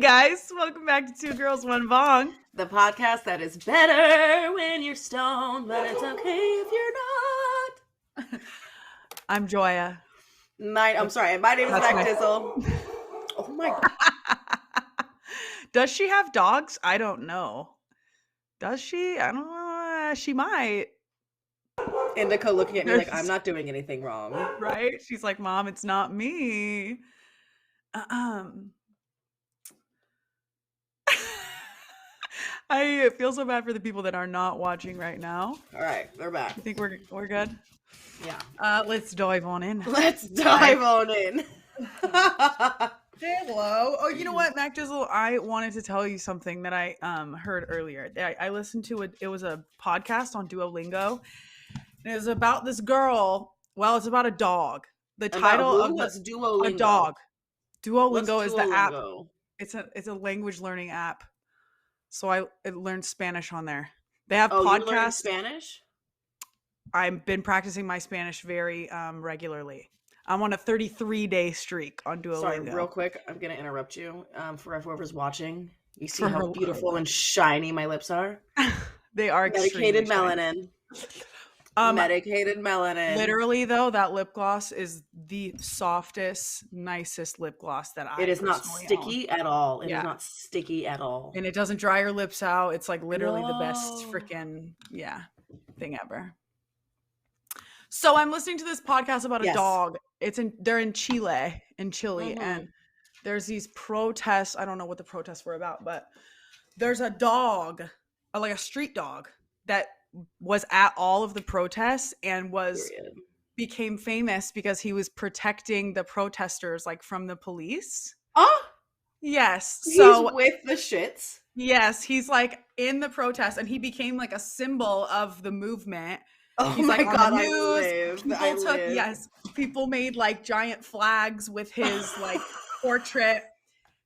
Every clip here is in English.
guys, welcome back to Two Girls, One Bong. The podcast that is better when you're stoned, but it's okay if you're not. I'm Joya. I'm sorry, my name is MacDizzle. Oh my God. Does she have dogs? I don't know. Does she? I don't know. She might. Indica looking at me like I'm not doing anything wrong. Right? She's like, Mom, it's not me. I feel so bad for the people that are not watching right now. All right, they're back. You think we're good? Yeah. Let's dive on in. Let's dive on in. Hello. Oh, you know what, MacDizzle? I wanted to tell you something that I heard earlier. I listened to it. It was a podcast on Duolingo. And it was about this girl. Well, it's about a dog. The title of Duolingo? A dog. Duolingo is the app. Duolingo? It's a language learning app. So I learned Spanish on there. They have podcasts. podcasts. You learned Spanish? I've been practicing my Spanish very regularly. I'm on a 33-day streak on Duolingo. Sorry, real quick, I'm going to interrupt you. For whoever's watching, you see how beautiful and shiny my lips are? They are medicated melanin. Medicated melanin. Literally, though, that lip gloss is the softest, nicest lip gloss that I. It is not sticky at all. It is not sticky at all, and it doesn't dry your lips out. It's like literally the best freaking thing ever. So I'm listening to this podcast about a dog. They're in Chile, and there's these protests. I don't know what the protests were about, but there's a dog, like a street dog, that was at all of the protests and became famous because he was protecting the protesters, like, from the police. Oh, yes. He's with the shits. Yes, he's like in the protest, and he became like a symbol of the movement. Oh, he's my God, I live. People made like giant flags with his like portrait.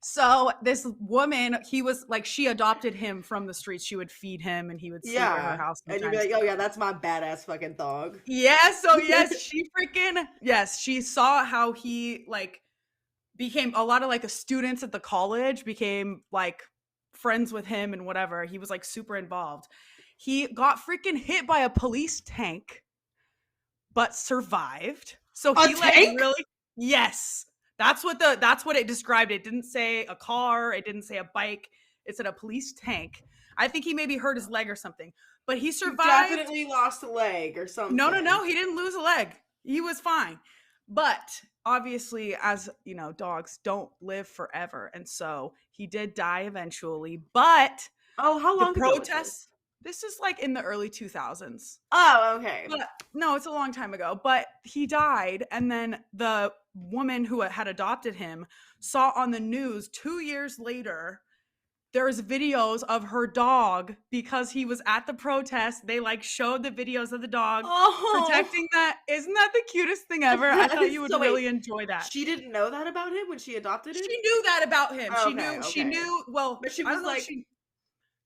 So this woman, he was like, she adopted him from the streets. She would feed him, and he would sleep at her house. And you'd be like, oh yeah, that's my badass fucking dog. Yeah, so she saw how he like became, a lot of like the students at the college became like friends with him and whatever. He was like super involved. He got freaking hit by a police tank, but survived. So he yes. That's what it described. It didn't say a car. It didn't say a bike. It said a police tank. I think he maybe hurt his leg or something, but he survived. He definitely lost a leg or something. No. He didn't lose a leg. He was fine. But obviously, as you know, dogs don't live forever. And so he did die eventually. But how long ago? This is like in the early 2000s. Oh, okay. But, no, it's a long time ago. But he died, and then the woman who had adopted him saw on the news 2 years later, there's videos of her dog because he was at the protest. They like showed the videos of the dog protecting that. Isn't that the cutest thing ever? I thought you would really enjoy that. She didn't know that about him when she adopted him? She knew that about him. Oh, she knew, well, but she was like...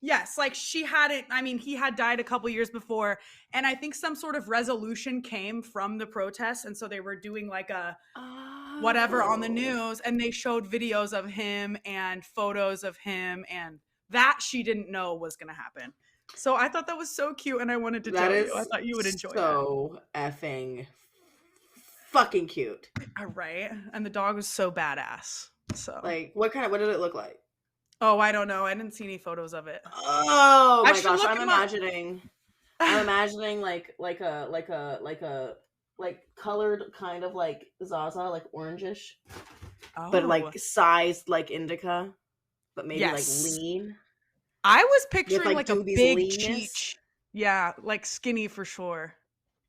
Yes, like she hadn't, I mean, he had died a couple years before, and I think some sort of resolution came from the protests, and so they were doing like a whatever on the news, and they showed videos of him and photos of him, and that she didn't know was going to happen. So I thought that was so cute, and I wanted to tell you. I thought you would enjoy so effing fucking cute. Right? And the dog was so badass. So like, what did it look like? Oh, I don't know. I didn't see any photos of it. Oh my gosh, I'm imagining like colored kind of like Zaza, like orangish, but like sized like indica, but maybe like lean. I was picturing like a big cheech. Yeah, like skinny for sure.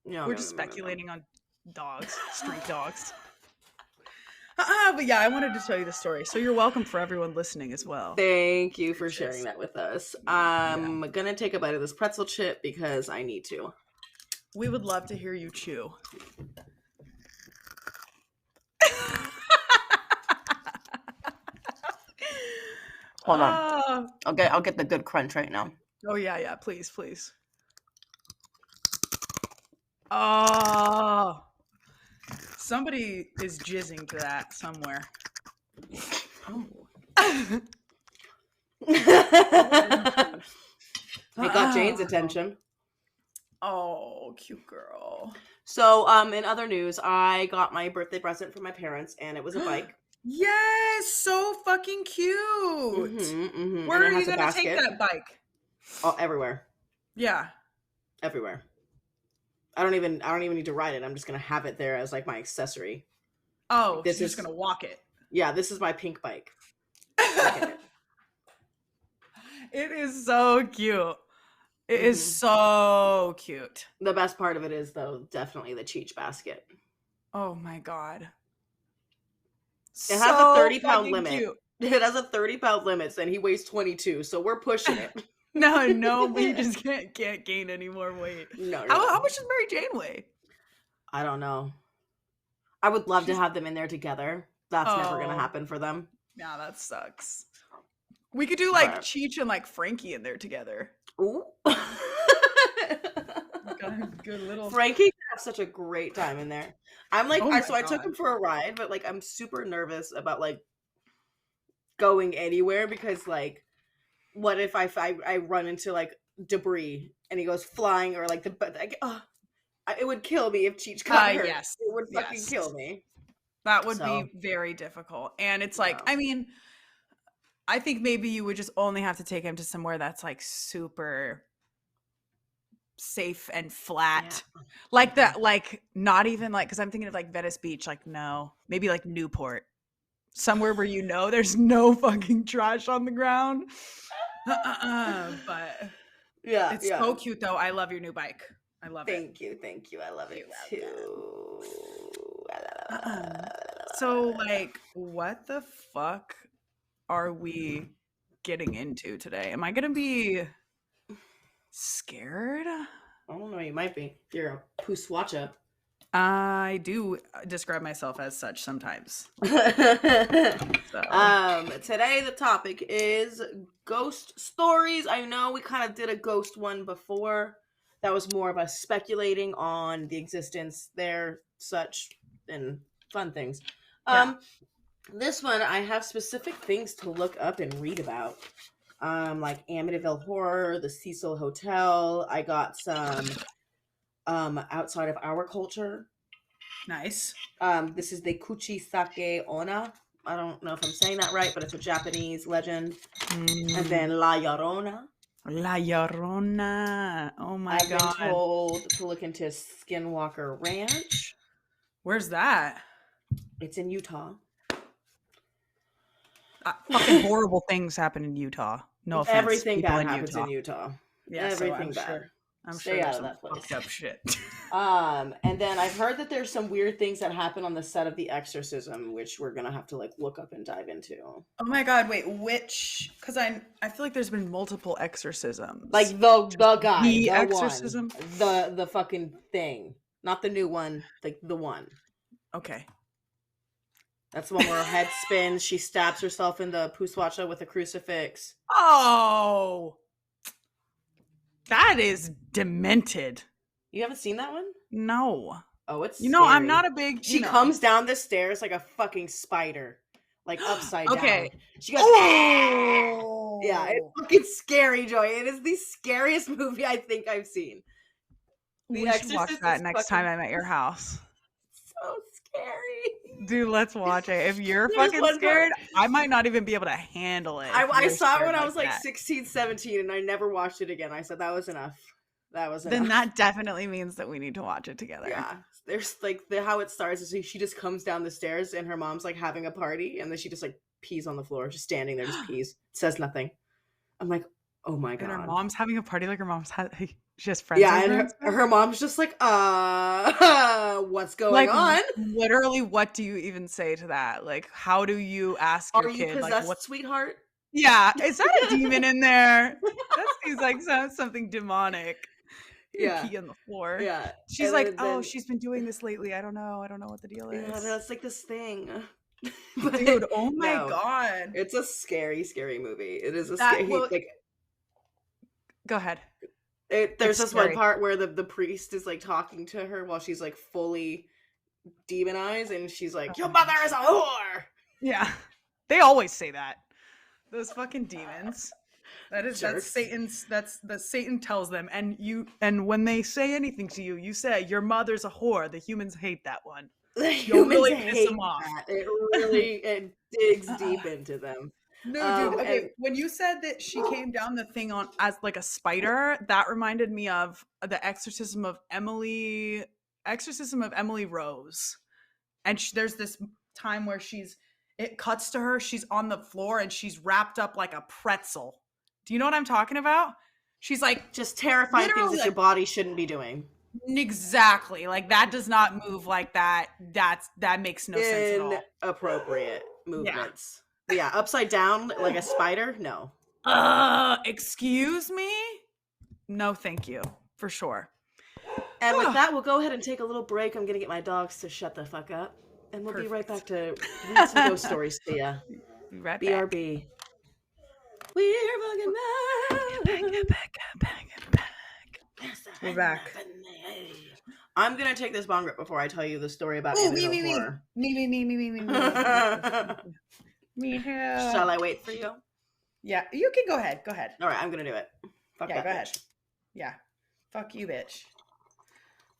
No, we're just speculating on dogs, street dogs. But yeah, I wanted to tell you the story. So you're welcome for everyone listening as well. Thank you for sharing that with us. I'm gonna take a bite of this pretzel chip because I need to. We would love to hear you chew. Hold on. I'll get the good crunch right now. Oh yeah, please. Oh. Somebody is jizzing to that somewhere. Oh. It got Jane's attention. Oh, cute girl. So, in other news, I got my birthday present from my parents, and it was a bike. Yes, so fucking cute. Where are you gonna take that bike? Oh, everywhere. Yeah, everywhere. I don't even need to ride it. I'm just gonna have it there as like my accessory. Oh, you're just gonna walk it. Yeah, this is my pink bike. It is so cute. It is so cute. The best part of it is, though, definitely the Cheech basket. Oh my god. It has a 30-pound limit. Cute. It has a 30-pound limit, and he weighs 22, so we're pushing it. No, we just can't gain any more weight. No. How much does Mary Jane weigh? I don't know. I would love to have them in there together. That's never gonna happen for them. Yeah, that sucks. We could do like Cheech and like Frankie in there together. Ooh. Good little Frankie could have such a great time in there. I'm like, I took him for a ride, but like I'm super nervous about like going anywhere because like, what if I run into like debris and he goes flying or like it would kill me if Cheech got hurt. Yes, it would fucking kill me. That would be very difficult, and it's like I mean. I think maybe you would just only have to take him to somewhere that's like super safe and flat. Yeah. Like that, like not even like, because I'm thinking of like Venice Beach, like no, maybe like Newport. Somewhere where there's no fucking trash on the ground. But yeah, it's so cute though. I love your new bike. I love it. Thank you. I love it too. So like, what the fuck are we getting into today? Am I gonna be scared? I don't know. You might be. If you're a puswacha. I do describe myself as such sometimes. Today the topic is ghost stories. I know we kind of did a ghost one before. That was more of us speculating on the existence there, such, and fun things. This one, I have specific things to look up and read about. Like Amityville Horror, the Cecil Hotel. I got some outside of our culture. Nice. This is the Kuchisake Onna. I don't know if I'm saying that right, but it's a Japanese legend. And then La Llorona. La Llorona. Oh my God. I've been told to look into Skinwalker Ranch. Where's that? It's in Utah. Fucking horrible things happen in Utah. No offense. Everything bad happens in Utah. Yeah, everything bad. Sure. I'm Stay sure out of that place. Fucked up shit. And then I've heard that there's some weird things that happen on the set of The Exorcism, which we're gonna have to like look up and dive into. Oh my God! Wait, which? Because I feel like there's been multiple exorcisms. Like the guy, the exorcism, one, the fucking thing, not the new one, like the one. Okay. That's the one where her head spins. She stabs herself in the puswacha with a crucifix. Oh, that is demented. You haven't seen that one? No. Oh, it's scary. I'm not a big. She comes down the stairs like a fucking spider, like upside down. Okay. She goes. Oh! Yeah, it's fucking scary, Joy. It is the scariest movie I think I've seen. We should watch that next time I'm at your house. So scary. Dude, let's watch it. If you're fucking scared, I might not even be able to handle it. I saw it when I was like 16, 17, and I never watched it again. I said that was enough. Then that definitely means that we need to watch it together. Yeah. There's like how it starts is she just comes down the stairs and her mom's like having a party, and then she just like pees on the floor, just standing there, just pees, says nothing. I'm like, oh my God. And her mom's having a party, like her mom's just friends. Yeah, and her mom's just like, what's going on? Literally, what do you even say to that? Like, how do you ask your kid? Are you possessed, like, sweetheart? Yeah, is that a demon in there? That seems like something demonic. Yeah, pee on the floor. Yeah, she's and like, then, she's been doing this lately. I don't know what the deal is. Yeah, that's like this thing. Dude, oh my God, it's a scary movie. It is a scary. Like, go ahead. There's this one part where the priest is like talking to her while she's like fully demonized, and she's like, "Your mother is a whore." Yeah, they always say that. Those fucking demons. That's Satan's. Satan tells them, and when they say anything to you, you say your mother's a whore. The humans hate that one. You'll really piss them off. It digs deep into them. No, dude. Okay, when you said that she came down the thing on as like a spider, that reminded me of the Exorcism of Emily Rose, and there's this time where it cuts to her. She's on the floor and she's wrapped up like a pretzel. Do you know what I'm talking about? She's like just terrifying things that your body shouldn't be doing. Exactly. Like that does not move like that. That makes no sense at all. Inappropriate movements. Yeah, upside down like a spider? No. Excuse me? No, thank you. For sure. And with that, we'll go ahead and take a little break. I'm going to get my dogs to shut the fuck up. And we'll be right back to read some ghost stories to you. Be right back. BRB. We're fucking back. We're back. I'm going to take this bong rip before I tell you the story about Amityville Horror. Me too. Shall I wait for you? Yeah, you can go ahead. Go ahead. All right, I'm going to do it. Fuck that go bitch. Ahead. Yeah. Fuck you, bitch.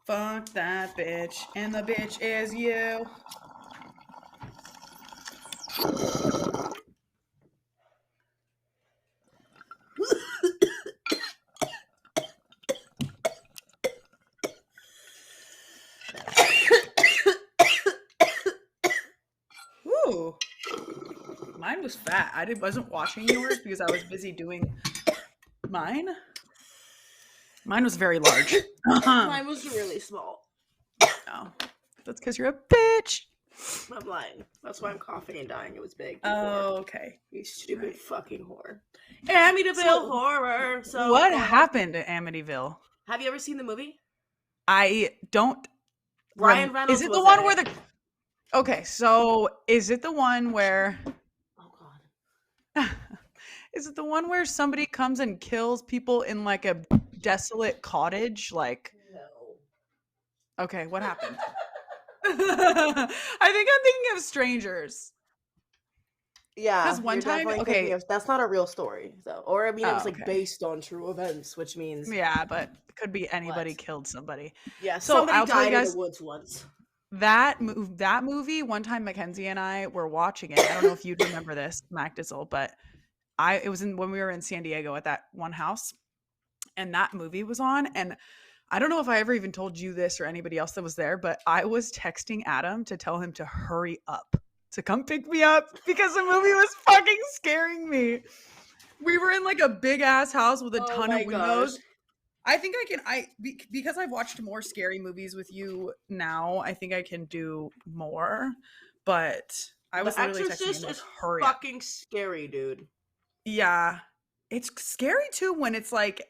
Fuck that bitch. And the bitch is you. Ooh. Mine was fat. I wasn't watching yours because I was busy doing mine. Mine was very large. Mine was really small. Oh, that's because you're a bitch. I'm lying. That's why I'm coughing and dying. It was big. Oh, okay. You stupid fucking whore. Amityville Horror. So what happened to Amityville? Have you ever seen the movie? I don't. Ryan Reynolds. Is it the one where the? Okay, so is it the one where? Oh God. Is it the one where somebody comes and kills people in like a desolate cottage? Like. No. Okay, what happened? I think I'm thinking of Strangers. Yeah, because one time, okay, that's not a real story though, or I mean, it was like based on true events, which means but it could be anybody killed somebody. Yeah, so somebody died in the woods once. That movie. One time, Mackenzie and I were watching it. I don't know if you'd remember this, MacDizzle, but it was when we were in San Diego at that one house, and that movie was on, and I don't know if I ever even told you this or anybody else that was there, but I was texting Adam to tell him to hurry up to come pick me up because the movie was fucking scaring me. We were in like a big ass house with a ton of windows. Gosh. I think because I've watched more scary movies with you now, I think I can do more, but I was literally texting him to hurry up. Fucking scary, dude. Yeah. It's scary too when it's like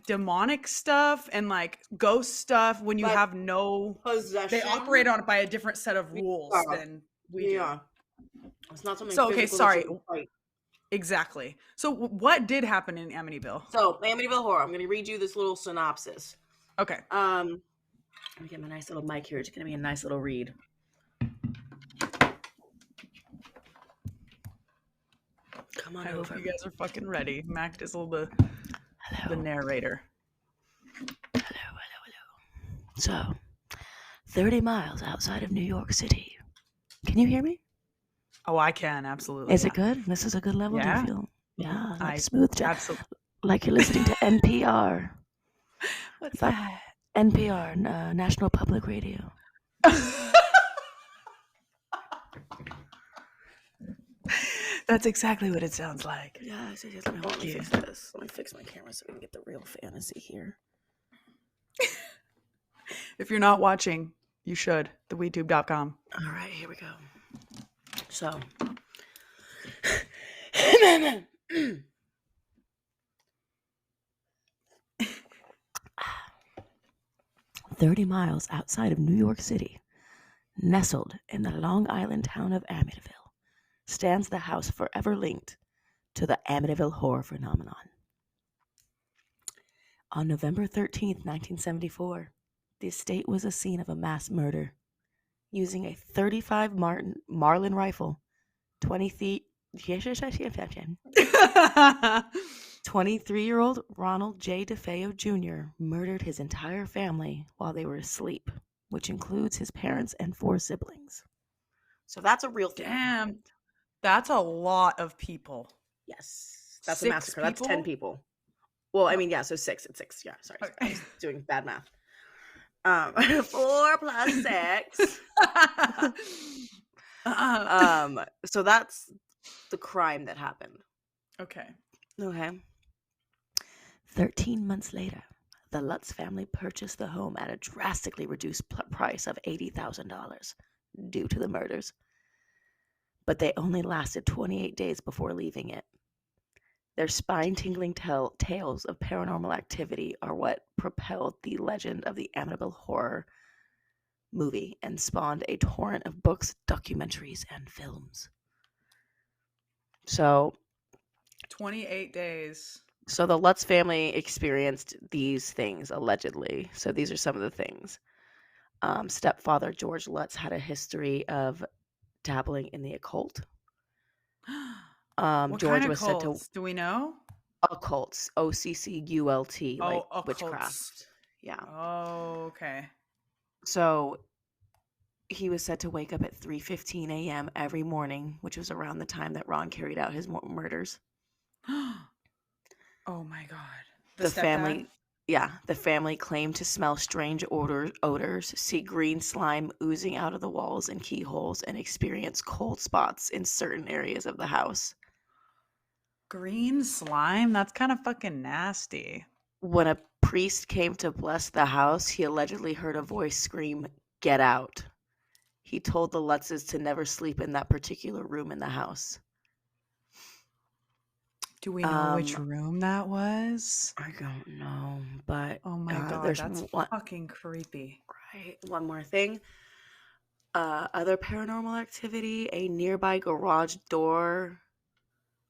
demonic stuff and like ghost stuff when you have no possession. They operate on it by a different set of rules than we do. It's not something. So okay, sorry. Exactly. So what did happen in Amityville? So Amityville Horror. I'm going to read you this little synopsis. Okay. Let me get my nice little mic here. It's going to be a nice little read. Come on I over. hope you guys are fucking ready. MacDizzle, the narrator. Hello. So, 30 miles outside of New York City. Can you hear me? Oh, I can, absolutely. Is it good? This is a good level, do you feel? Yeah, like smooth. Absolutely. Like you're listening to NPR. What's that? NPR, National Public Radio. That's exactly what it sounds like. Yeah, let me fix this. Let me fix my camera so we can get the real fantasy here. If you're not watching, you should. WeedTube.com. All right, here we go. So, 30 miles outside of New York City, nestled in the Long Island town of Amityville, stands the house forever linked to the Amityville horror phenomenon. On November 13th, 1974, the estate was a scene of a mass murder. Using a .35 Marlin rifle, 23-year-old Ronald J. DeFeo Jr. murdered his entire family while they were asleep, which includes his parents and 4 siblings. So that's a real thing. Damn. That's a lot of people. Yes. That's 6 a massacre. people? That's 10 people. Well, I mean, yeah, so 6. It's 6. Yeah, sorry. Okay. I was doing bad math. 4 plus 6. So that's the crime that happened. Okay. 13 months later, the Lutz family purchased the home at a drastically reduced price of $80,000 due to the murders. But they only lasted 28 days before leaving it. Their spine-tingling tales of paranormal activity are what propelled the legend of the Amityville Horror movie and spawned a torrent of books, documentaries, and films. So 28 days. So the Lutz family experienced these things, allegedly. So these are some of the things. Stepfather George Lutz had a history of dabbling in the occult. What George kind of was said to cults? Do we know? occults, OCCULT, like occults. witchcraft. Yeah. Oh, okay. So he was said to wake up at 3:15 a.m. every morning, which was around the time that Ron carried out his murders. Oh my God. The family claimed to smell strange odors, see green slime oozing out of the walls and keyholes, and experience cold spots in certain areas of the house. Green slime? That's kind of fucking nasty. When a priest came to bless the house, he allegedly heard a voice scream, "Get out." He told the Lutzes to never sleep in that particular room in the house. Do we know which room that was? I don't know, but oh my God, there's that's fucking creepy. Right. One more thing. Other paranormal activity, a nearby garage door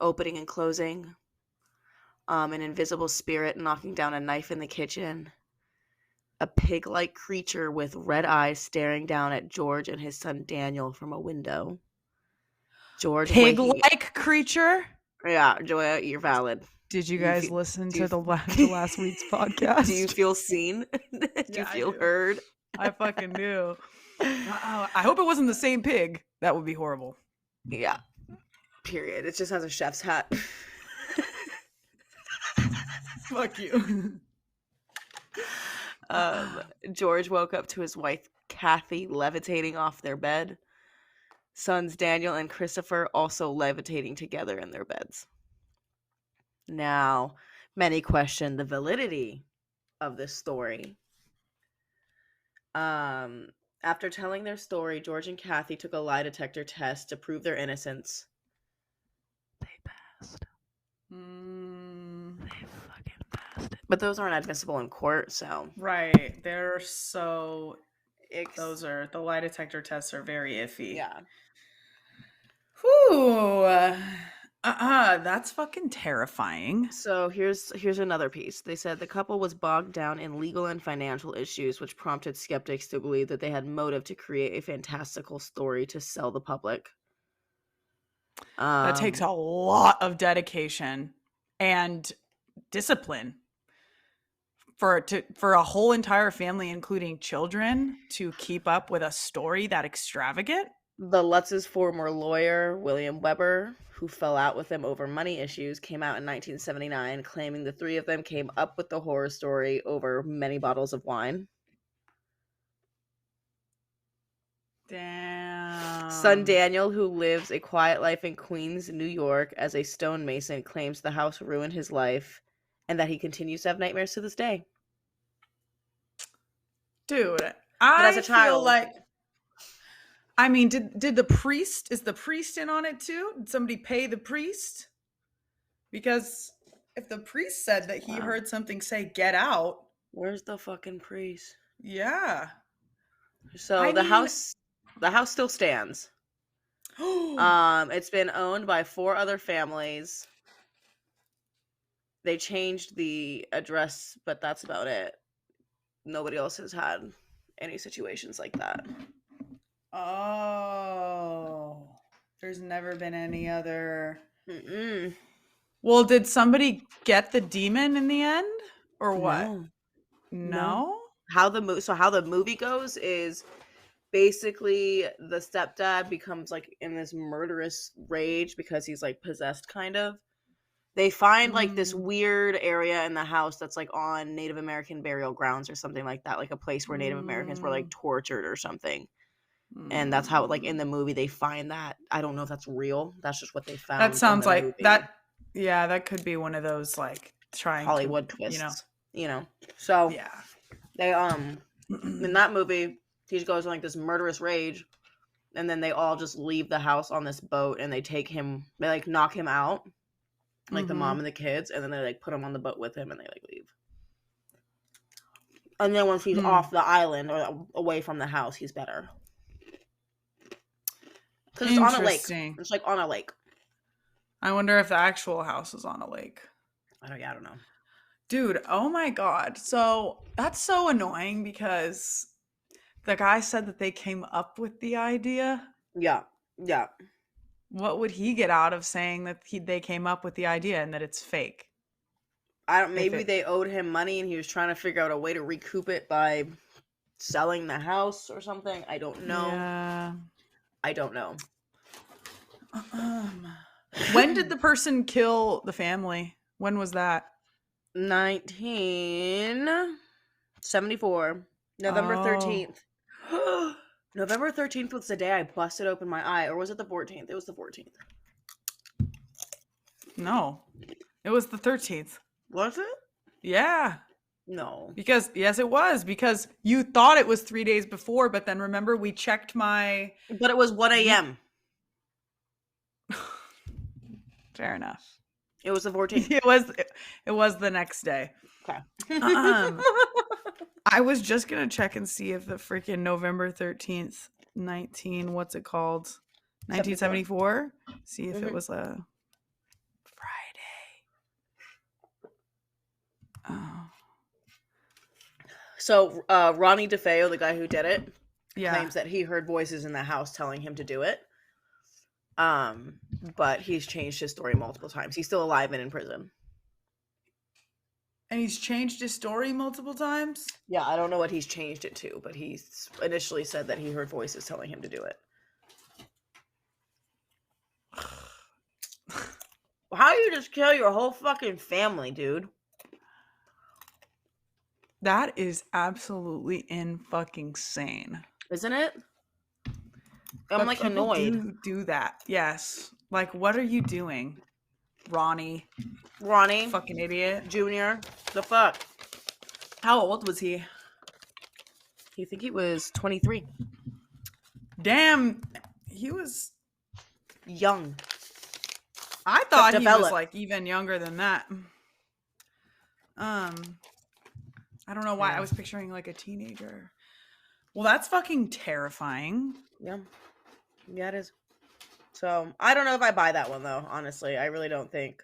opening and closing, an invisible spirit knocking down a knife in the kitchen, a pig-like creature with red eyes staring down at George and his son Daniel from a window. George pig-like creature? Yeah, Joya, you're valid. Did you guys listen to the last week's podcast? Do you feel seen? Do you feel heard? I fucking do. I hope it wasn't the same pig. That would be horrible. Yeah. Period. It just has a chef's hat. Fuck you. George woke up to his wife Kathy levitating off their bed. Sons Daniel and Christopher also levitating together in their beds. Now, many question the validity of this story. After telling their story, George and Kathy took a lie detector test to prove their innocence. They passed. They fucking passed it. But those aren't admissible in court, so. Right. They're so. The lie detector tests are very iffy. Yeah. Whew. That's fucking terrifying. So here's another piece. They said the couple was bogged down in legal and financial issues, which prompted skeptics to believe that they had motive to create a fantastical story to sell the public. That takes a lot of dedication and discipline for a whole entire family, including children, to keep up with a story that extravagant. The Lutz's former lawyer, William Weber, who fell out with them over money issues, came out in 1979 claiming the 3 of them came up with the horror story over many bottles of wine. Damn. Son Daniel, who lives a quiet life in Queens, New York, as a stonemason, claims the house ruined his life and that he continues to have nightmares to this day. Dude, as a child, feel like... I mean, did the priest, is the priest in on it too? Did somebody pay the priest? Because if the priest said that he heard something say, "Get out." Where's the fucking priest? Yeah. So the house still stands. It's been owned by 4 other families. They changed the address, but that's about it. Nobody else has had any situations like that. Oh. There's never been any other. Mm-mm. Well, did somebody get the demon in the end, or what? No. How the movie goes is basically the stepdad becomes like in this murderous rage because he's like possessed, kind of. They find like this weird area in the house that's like on Native American burial grounds or something like that, like a place where Native Americans were like tortured or something. And that's how, like, in the movie they find that. I don't know if that's real. That's just what they found. That sounds like movie. that. Yeah, that could be one of those like Hollywood twists, you know. So yeah, they in that movie he goes in like this murderous rage, and then they all just leave the house on this boat, and they like knock him out, like the mom and the kids, and then they like put him on the boat with him, and they like leave. And then once he's off the island or away from the house, he's better. Because it's on a lake. It's like on a lake. I wonder if the actual house is on a lake. I don't know. Dude, oh my God. So that's so annoying because the guy said that they came up with the idea. Yeah. What would he get out of saying that they came up with the idea and that it's fake? Maybe they owed him money and he was trying to figure out a way to recoup it by selling the house or something. I don't know. Yeah. I don't know. When did the person kill the family? When was that? 1974. November 13th. November 13th was the day I busted open my eye. Or was it the 14th? It was the 14th. No. It was the 13th. Was it? Yeah. No. Yes, it was. Because you thought it was 3 days before, but then remember we checked my... But it was 1 a.m. Fair enough. It was the 14th. It was the next day. Okay. I was just going to check and see if the freaking November 13th, 1974? See if it was a Friday. Oh. So, Ronnie DeFeo, the guy who did it, yeah, claims that he heard voices in the house telling him to do it. But he's changed his story multiple times. He's still alive and in prison. And he's changed his story multiple times? Yeah, I don't know what he's changed it to, but he's initially said that he heard voices telling him to do it. How do you just kill your whole fucking family, dude? That is absolutely in-fucking-sane. Isn't it? I'm like annoyed. Do that. Yes. Like, what are you doing? Ronnie. Fucking idiot. Junior. The fuck? How old was he? You think he was 23? Damn. He was young. I thought he was like even younger than that. I don't know why I was picturing like a teenager. Well, that's fucking terrifying. Yeah. Yeah, it is. So, I don't know if I buy that one, though, honestly. I really don't think.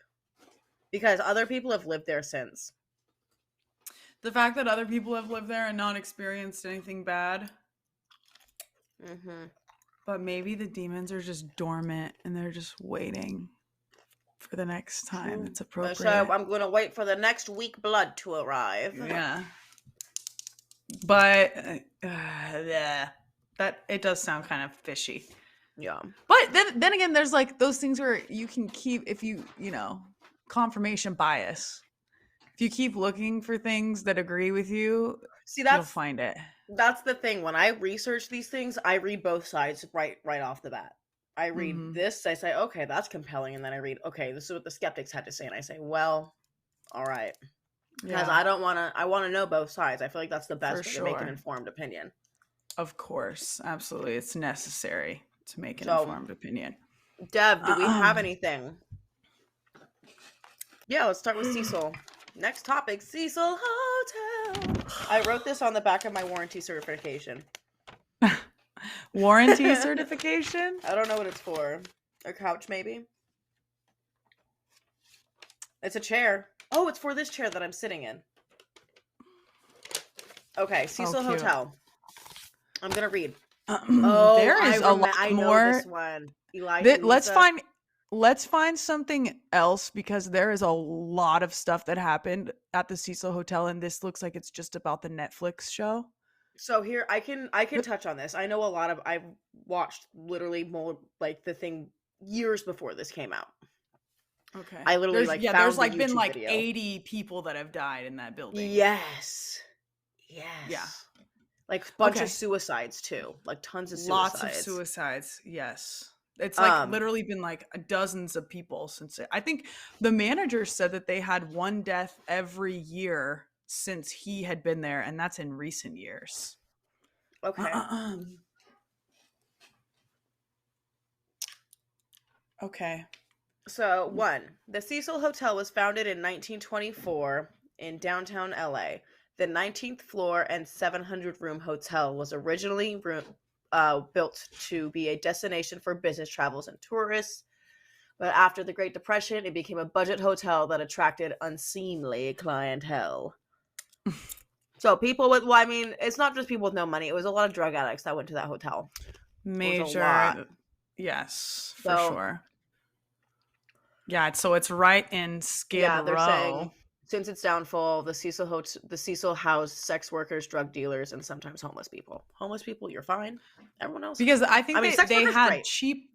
Because other people have lived there since. The fact that other people have lived there and not experienced anything bad. Mm-hmm. But maybe the demons are just dormant and they're just waiting for the next time it's appropriate. So, I'm going to wait for the next weak blood to arrive. Yeah. But, that it does sound kind of fishy. Yeah. But then again, there's like those things where you can keep, if you confirmation bias. If you keep looking for things that agree with you, you'll find it. That's the thing. When I research these things, I read both sides right off the bat. I read this, I say, okay, that's compelling. And then I read, okay, this is what the skeptics had to say. And I say, well, all right. Because I want to know both sides. I feel like that's the best way to make an informed opinion. Of course. Absolutely. It's necessary to make an informed opinion. Dev, do we have anything? Yeah, let's start with Cecil. Next topic, Cecil Hotel. I wrote this on the back of my warranty certification. Warranty certification? I don't know what it's for. A couch, maybe? It's a chair. Oh, it's for this chair that I'm sitting in. Okay, Cecil Hotel. I'm going to read. There is a lot I know more. this one. Let's find something else, because there is a lot of stuff that happened at the Cecil Hotel, and this looks like it's just about the Netflix show. So here I can touch on this. I know I've watched literally more like the thing years before this came out. Okay. I literally there's found been like video. 80 people that have died in that building. Yes. Yeah. Like bunch of suicides too. Like tons of suicides. Lots of suicides. Yes. It's like literally been like dozens of people since I think the manager said that they had one death every year since he had been there, and that's in recent years. Okay. Okay. So, the Cecil Hotel was founded in 1924 in downtown LA. The 19th floor and 700-room hotel was originally built to be a destination for business travels and tourists. But after the Great Depression, it became a budget hotel that attracted unseemly clientele. So people with, it's not just people with no money. It was a lot of drug addicts that went to that hotel. Major. Yes, for sure. Yeah, so it's right in Skid Row. They're saying since its downfall, the Cecil housed sex workers, drug dealers, and sometimes homeless people. Homeless people, you're fine. Everyone else, because I think they had cheap,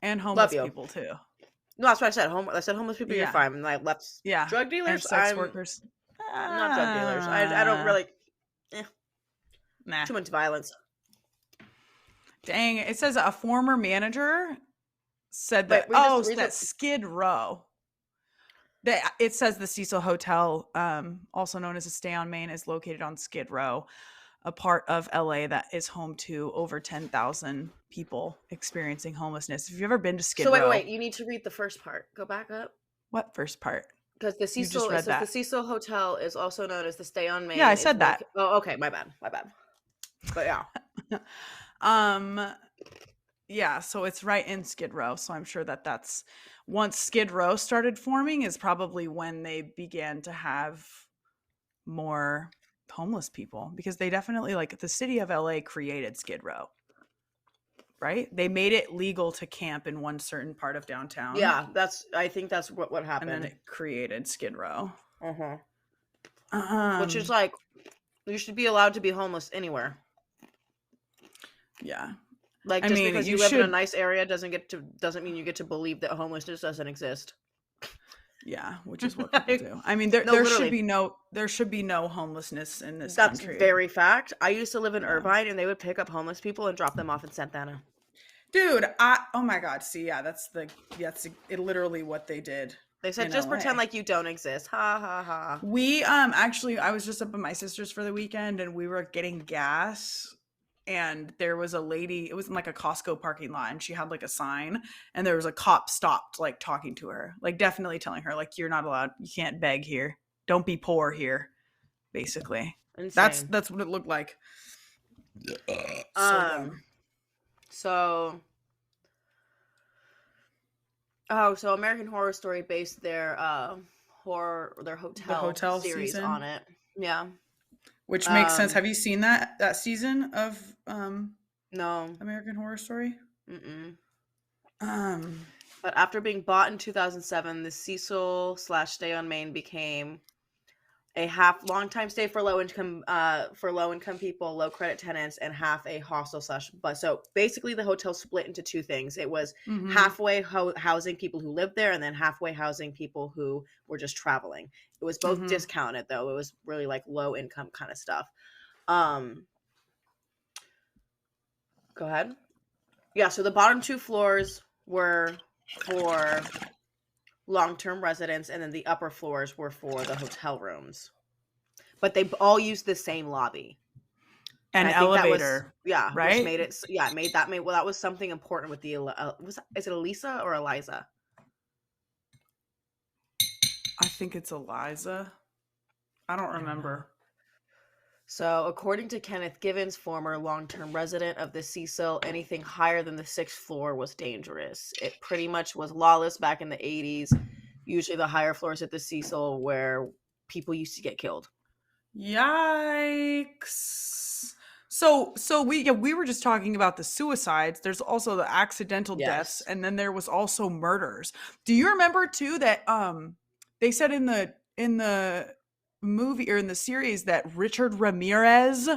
and homeless people too. No, that's what I said. I said homeless people, you're fine. And I left. Yeah, drug dealers, and sex workers. Not drug dealers. I don't really. Nah. Too much violence. Dang, it says a former manager said that Skid Row. It says the Cecil Hotel, also known as a Stay on Main, is located on Skid Row, a part of LA that is home to over 10,000 people experiencing homelessness. Have you ever been to Skid Row? So wait, you need to read the first part. Go back up. What first part? Because the Cecil Hotel is also known as the Stay on Main. Yeah, I said that. Oh, okay, my bad. But yeah. Yeah, so it's right in Skid Row. So I'm sure that's once Skid Row started forming is probably when they began to have more homeless people, because they definitely, like, the city of LA created Skid Row, right? They made it legal to camp in one certain part of downtown. Yeah, I think that's what happened. And then it created Skid Row. Which is like, you should be allowed to be homeless anywhere. Yeah. Like, just because you live in a nice area doesn't mean you get to believe that homelessness doesn't exist. Yeah, which is what people do. I mean, there should be no homelessness in this country. That's very fact. I used to live in Irvine, and they would pick up homeless people and drop them off in Santana. Dude, oh my God. See, yeah, that's literally what they did. They said, just pretend like you don't exist. Ha ha ha. We actually, I was just up at my sister's for the weekend, and we were getting gas. And there was a lady, it was in like a Costco parking lot, and she had like a sign, and there was a cop stopped, like, talking to her, like, definitely telling her, like, you're not allowed, you can't beg here, don't be poor here, basically. Insane. That's what it looked like. So American Horror Story based their hotel series season on it. Yeah. Which makes sense. Have you seen that season of no American Horror Story? Mm-mm. But after being bought in 2007, the Cecil / Stay on Main became a long-time stay for low-income people, low-credit tenants, and half a hostel / but so basically the hotel split into two things. It was halfway housing people who lived there, and then halfway housing people who were just traveling. It was both discounted, though. It was really like low-income kind of stuff. Go ahead. Yeah, so the bottom two floors were for long-term residents, and then the upper floors were for the hotel rooms. But they all used the same lobby. And elevator. Right? Which made it, that was something important with the, is it Elisa or Eliza? I think it's Eliza. I don't remember. So, according to Kenneth Givens, former long-term resident of the Cecil, anything higher than the 6th floor was dangerous. It pretty much was lawless back in the 80s. Usually the higher floors at the Cecil where people used to get killed. Yikes. So we were just talking about the suicides. There's also the accidental deaths, Yes. and then there was also murders. Do you remember too that they said in the movie or in the series that Richard Ramirez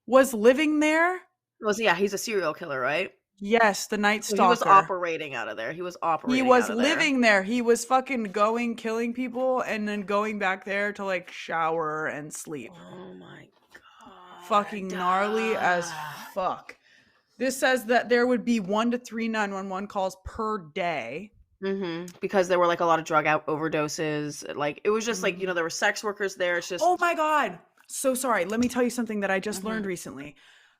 was living there? He's a serial killer, right? Yes, the Night So Stalker. he was operating out of there. He was living there. He was fucking killing people, and then going back there to like shower and sleep. Oh my god. Fucking gnarly as fuck. This says that there would be 1 to 3 911 calls per day. Because there were like a lot of drug overdoses. Like it was just like, there were sex workers there. It's just, oh my god. So sorry. Let me tell you something that I just learned recently.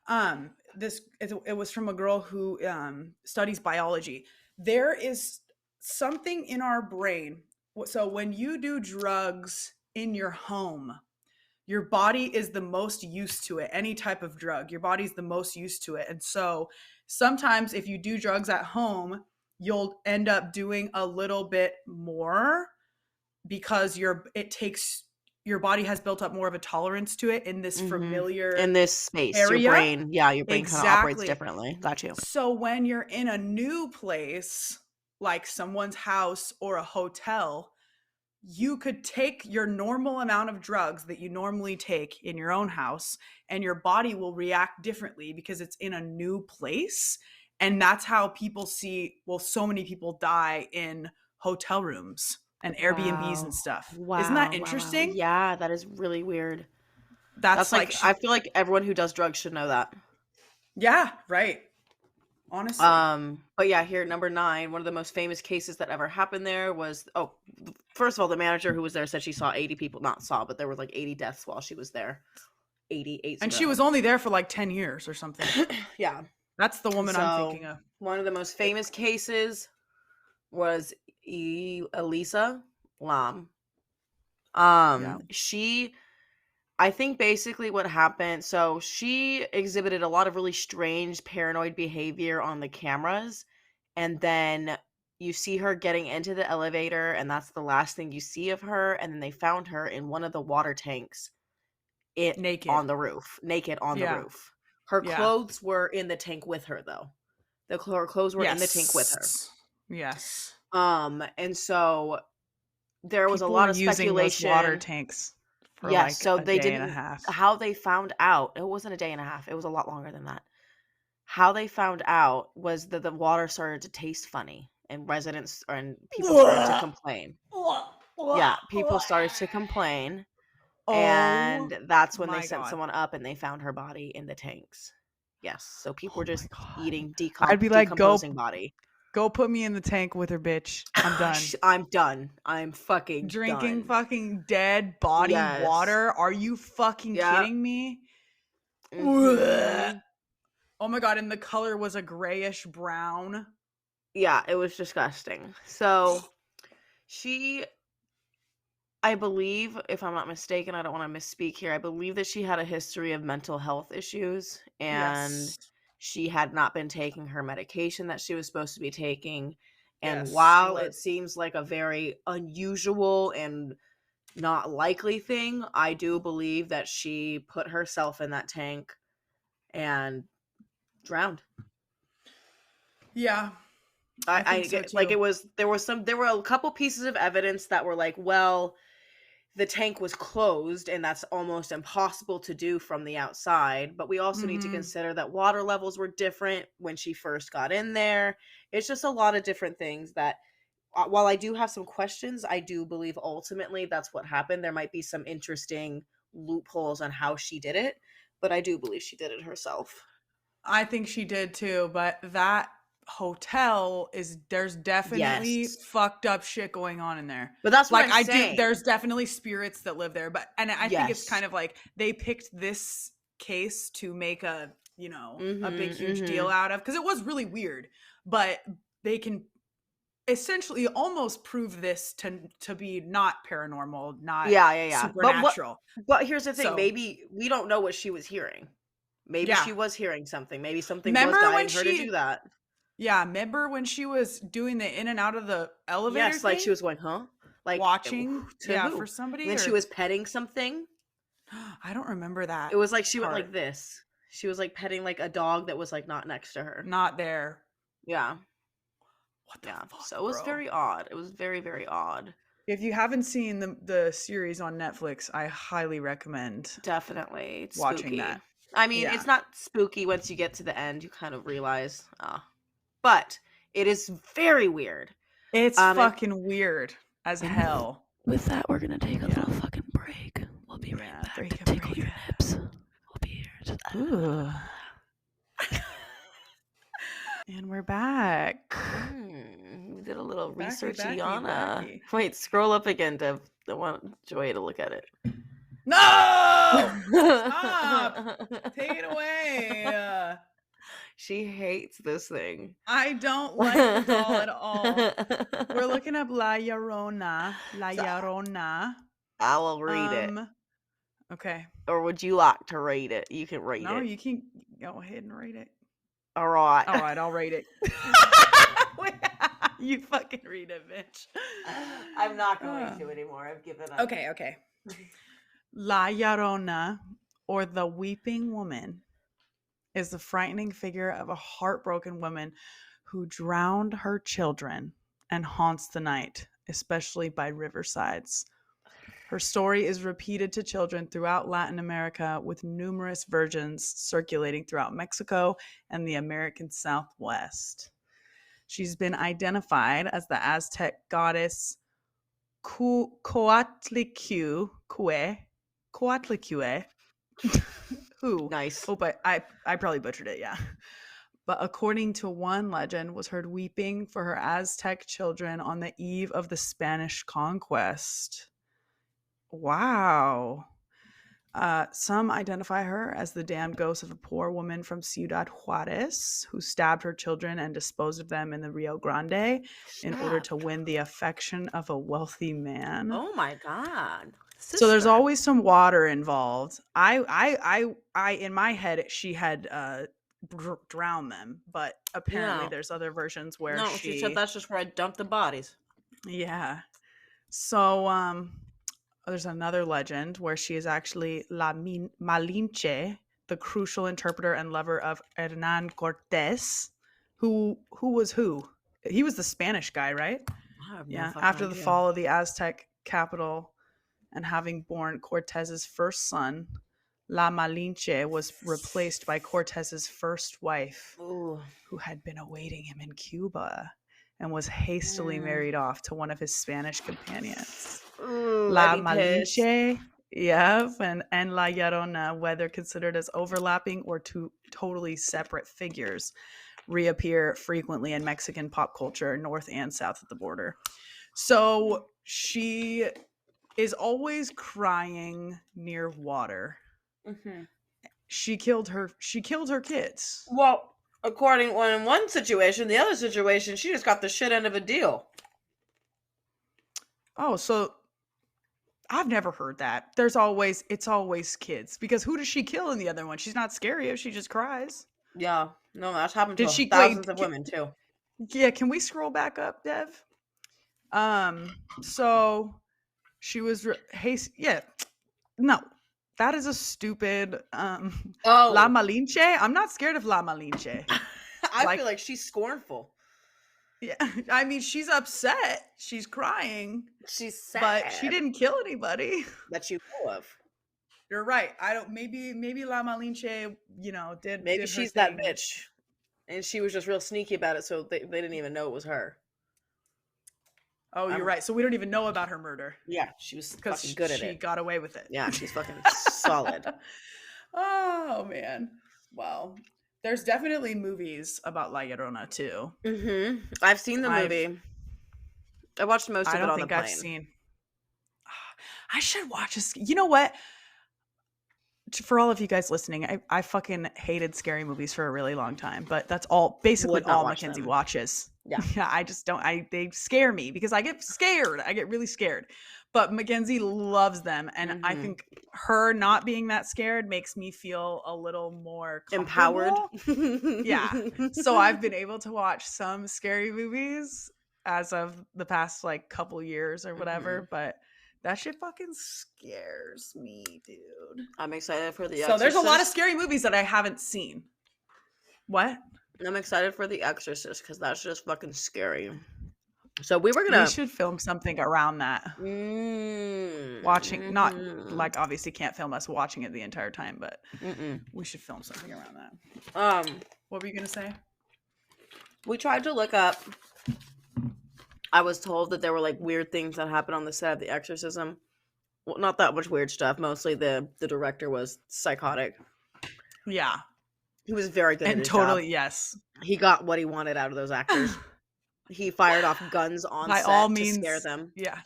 It was from a girl who studies biology. There is something in our brain. So when you do drugs in your home, your body is the most used to it. Any type of drug, your body's the most used to it. And so sometimes if you do drugs at home, you'll end up doing a little bit more because your body has built up more of a tolerance to it in this familiar in this space area. Your brain kind of operates differently. Got you. So when you're in a new place like someone's house or a hotel, you could take your normal amount of drugs that you normally take in your own house, and your body will react differently because it's in a new place. And that's how people so many people die in hotel rooms and Airbnbs and stuff. Wow. Isn't that interesting? Wow. Yeah, that is really weird. That's like I feel like everyone who does drugs should know that. Yeah, right. Honestly. But yeah, here at number 9, one of the most famous cases that ever happened there was, first of all, the manager who was there said she saw 80 people, but there were like 80 deaths while she was there. 88. And she was only there for like 10 years or something. Yeah. That's the woman I'm thinking of. One of the most famous cases was Elisa Lam. I think basically what happened, so she exhibited a lot of really strange paranoid behavior on the cameras, and then you see her getting into the elevator, and that's the last thing you see of her, and then they found her in one of the water tanks naked on the roof. Her clothes were in the tank with her, though. Her clothes were in the tank with her. Yes. And so there was a lot of speculation. Those water tanks. So they didn't. How they found out? It wasn't a day and a half. It was a lot longer than that. How they found out was that the water started to taste funny, and residents and people started to complain. Yeah, people started to complain, and that's when they sent someone up and they found her body in the tanks. Yes, so people were just eating decomposing body. Go put me in the tank with her, bitch. I'm done. I'm done. I'm fucking drinking done. Fucking dead body water. Are you fucking kidding me? Mm-hmm. Oh my god, and the color was a grayish brown. Yeah, it was disgusting. So I believe, if I'm not mistaken, I don't want to misspeak here, I believe that she had a history of mental health issues, and she had not been taking her medication that she was supposed to be taking. And while it seems like a very unusual and not likely thing, I do believe that she put herself in that tank and drowned. Yeah. I get so like there were a couple pieces of evidence that were like, well, the tank was closed and that's almost impossible to do from the outside, but we also need to consider that water levels were different when she first got in there. It's just a lot of different things that, while I do have some questions, I do believe ultimately that's what happened. There might be some interesting loopholes on how she did it, but I do believe she did it herself. I think she did too, but that hotel there's definitely fucked up shit going on in there. But that's what I'm saying. There's definitely spirits that live there, I think it's kind of like they picked this case to make a big huge deal out of, because it was really weird, but they can essentially almost prove this to be not paranormal, not supernatural. But here's the thing, maybe we don't know what she was hearing. Maybe she was hearing something. Maybe something was guiding her to do that. Yeah, remember when she was doing the in and out of the elevator? Yes, like she was going, huh? Like watching for somebody. And then she was petting something. I don't remember that. It was like she went like this. She was like petting like a dog that was like not next to her. Not there. Yeah. What the fuck, So it was very odd. It was very, very odd. If you haven't seen the series on Netflix, I highly recommend definitely it's watching spooky. that. I mean, it's not spooky once you get to the end. You kind of realize, but it is very weird. It's fucking weird as hell. With that, we're gonna take a little fucking break. We'll be right back to tickle your hips. We'll be here. Ooh. And we're back. We did a little researchy. Wait, scroll up again, Dev. I want Joya to look at it. No! Stop! Take it away. She hates this thing. I don't like the doll at all. We're looking up La Llorona. La Llorona. I will read it. Okay. Or would you like to read it? You can read it. No, you can go ahead and read it. All right. All right, I'll read it. You fucking read it, bitch. I'm not going to anymore. I've given up. Okay. La Llorona, or the Weeping Woman, is the frightening figure of a heartbroken woman who drowned her children and haunts the night, especially by riversides. Her story is repeated to children throughout Latin America, with numerous versions circulating throughout Mexico and the American Southwest. She's been identified as the Aztec goddess Coatlicue. Who? Nice. Oh, but I probably butchered it, yeah. But according to one legend, was heard weeping for her Aztec children on the eve of the Spanish conquest. Wow. Some identify her as the damned ghost of a poor woman from Ciudad Juarez who stabbed her children and disposed of them in the Rio Grande in order to win the affection of a wealthy man. Oh my God. Sister. So there's always some water involved. I in my head she had drowned them, but apparently there's other versions where she said that's just where I dumped the bodies. Yeah. So there's another legend where she is actually La Malinche, the crucial interpreter and lover of Hernan Cortés, who was who? He was the Spanish guy, right? Yeah. After the fall of the Aztec capital and having born Cortez's first son, La Malinche was replaced by Cortez's first wife, who had been awaiting him in Cuba and was hastily married off to one of his Spanish companions. La Malinche, and La Llorona, whether considered as overlapping or two totally separate figures, reappear frequently in Mexican pop culture, north and south of the border. So she is always crying near water. Mm-hmm. She killed her kids. Well, in one situation, the other situation, she just got the shit end of a deal. Oh, so I've never heard that. It's always kids, because who does she kill in the other one? She's not scary if she just cries. Yeah, no, that's happened to thousands of women too. Yeah, can we scroll back up, Dev? So she was no, that is a stupid La Malinche. I'm not scared of La Malinche. I feel like she's scornful. Yeah, I mean, she's upset. She's crying. She's sad. But she didn't kill anybody that you know of. You're right. I don't. Maybe La Malinche, did. Maybe she's that bitch, and she was just real sneaky about it, so they didn't even know it was her. Oh, you're right. So we don't even know about her murder. Yeah, she was fucking good at it. She got away with it. Yeah, she's fucking solid. Oh man. Well, there's definitely movies about La Llorona too. Mm-hmm. I've seen the movie. I watched most of it on the plane. I've seen. I should watch this. You know what? For all of you guys listening, I fucking hated scary movies for a really long time, but that's basically all Mackenzie watches. Yeah. I just don't. They scare me because I get scared. I get really scared. But Mackenzie loves them, and I think her not being that scared makes me feel a little more empowered. Yeah. So I've been able to watch some scary movies as of the past couple years or whatever, but That shit fucking scares me, dude. I'm excited for The Exorcist. So there's a lot of scary movies that I haven't seen. What? I'm excited for The Exorcist because that's just fucking scary. So we should film something around that. Watching, not like obviously can't film us watching it the entire time, but we should film something around that. What were you gonna say? We tried to look up. I was told that there were like weird things that happened on the set of The Exorcism. Well, not that much weird stuff. Mostly the director was psychotic. Yeah, he was very good. And at his totally, job. Yes, he got what he wanted out of those actors. He fired off guns on set all means, to scare them. Yeah,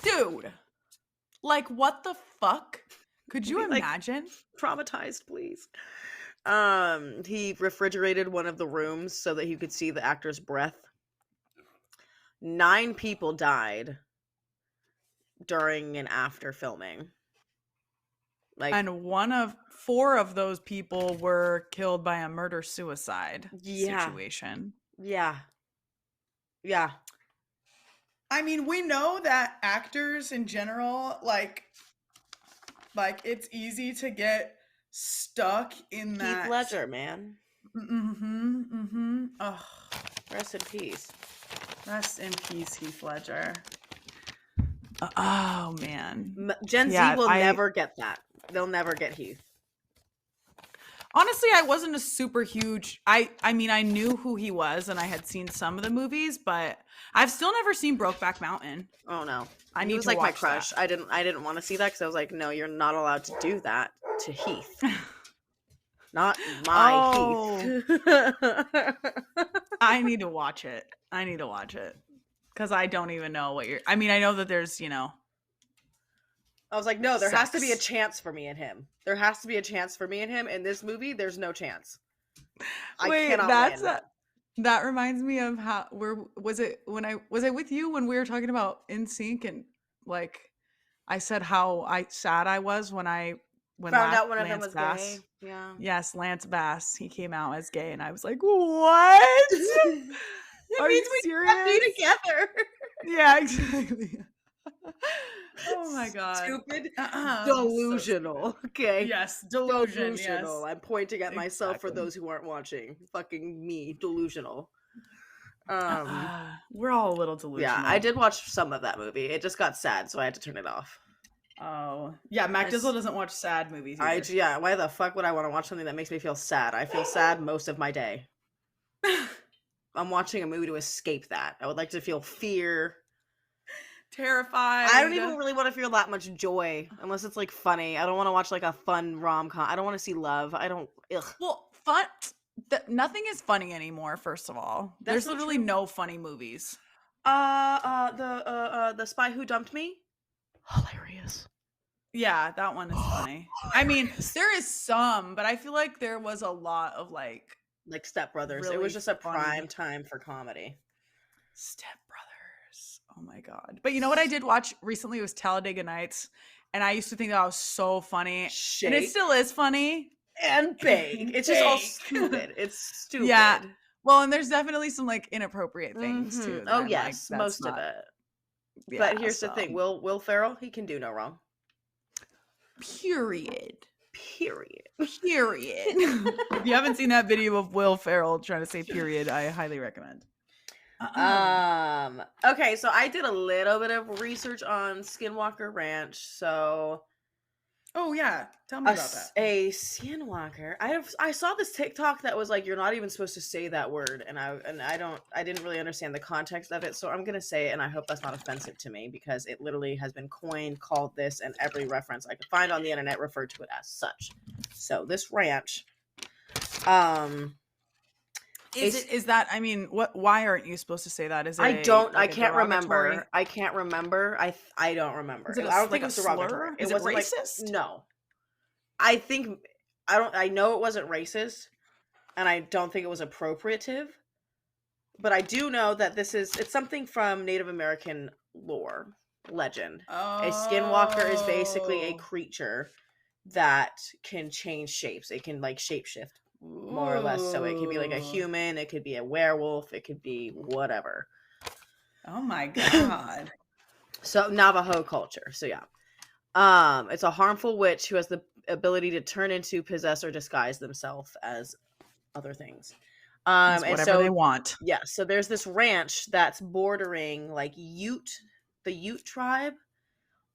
dude. Like, what the fuck? Could you imagine? Traumatized, please. He refrigerated one of the rooms so that he could see the actor's breath. 9 people died during and after filming. And 4 of those people were killed by a murder-suicide situation. Yeah. I mean, we know that actors in general, like it's easy to get stuck in that. Heath Ledger, man. Oh, rest in peace. Rest in peace, Heath Ledger. Oh man, Gen Z will never get that. They'll never get Heath. Honestly, I wasn't a super huge. I mean, I knew who he was, and I had seen some of the movies, but I've still never seen Brokeback Mountain. Oh no, he was like my crush. That. I didn't want to see that because I was like, no, you're not allowed to do that to Heath. Not my Heath. I need to watch it. Because I don't even know what you're. I mean, I know that there's, I was like, no, there has to be a chance for me and him. There has to be a chance for me and him. In this movie, there's no chance. I cannot win. That reminds me of was it with you when we were talking about NSYNC and like I said how sad I was when found out one of them was gay. Yeah. Yes, Lance Bass. He came out as gay, and I was like, "What? Are you serious? We be together." Yeah, exactly. Oh my god. Stupid. Delusional. Okay. Yes, delusional. Yes. I'm pointing at myself for those who aren't watching. Fucking me, delusional. We're all a little delusional. Yeah, I did watch some of that movie. It just got sad, so I had to turn it off. Oh. Yeah, MacDizzle doesn't watch sad movies either. Yeah, why the fuck would I want to watch something that makes me feel sad? I feel sad most of my day. I'm watching a movie to escape that. I would like to feel fear. Terrified. I don't even really want to feel that much joy unless it's like funny. I don't want to watch like a fun rom-com. I don't want to see love. Ugh. Well, fun. Nothing is funny anymore. First of all, there's literally no funny movies. The Spy Who Dumped Me. Hilarious. Yeah, that one is funny. I mean, there is some, but I feel like there was a lot of like Step Brothers. Really it was just a prime time for comedy. Step Brothers. Oh my god. But you know what I did watch recently was Talladega Nights, and I used to think that was so funny. Shake. And it still is funny. And bake. It's just all stupid. It's stupid. Yeah. Well, and there's definitely some like inappropriate things too. Oh yes, like, most of it. Yeah, but here's the thing: Will Ferrell, he can do no wrong. Period. If you haven't seen that video of Will Ferrell trying to say period, I highly recommend. Okay, so I did a little bit of research on Skinwalker Ranch. So, oh yeah, tell me about that. A Skinwalker. I saw this TikTok that was like, you're not even supposed to say that word, and I didn't really understand the context of it, so I'm gonna say it, and I hope that's not offensive to me because it literally has been coined, called this, and every reference I could find on the internet referred to it as such. So this ranch, is that? I mean, why aren't you supposed to say that? Is it? I can't remember. I don't remember. I don't remember. I don't think it was derogatory. Is it racist? Like, no. I know it wasn't racist, and I don't think it was appropriative, but I do know that it's something from Native American lore, legend. Oh. A skinwalker is basically a creature that can change shapes. It can like shapeshift, more or less. So it could be like a human, it could be a werewolf, it could be whatever. Oh my god. So Navajo culture. So yeah. It's a harmful witch who has the ability to turn into, possess, or disguise themselves as other things. It's whatever they want. Yeah, so there's this ranch that's bordering like the Ute tribe,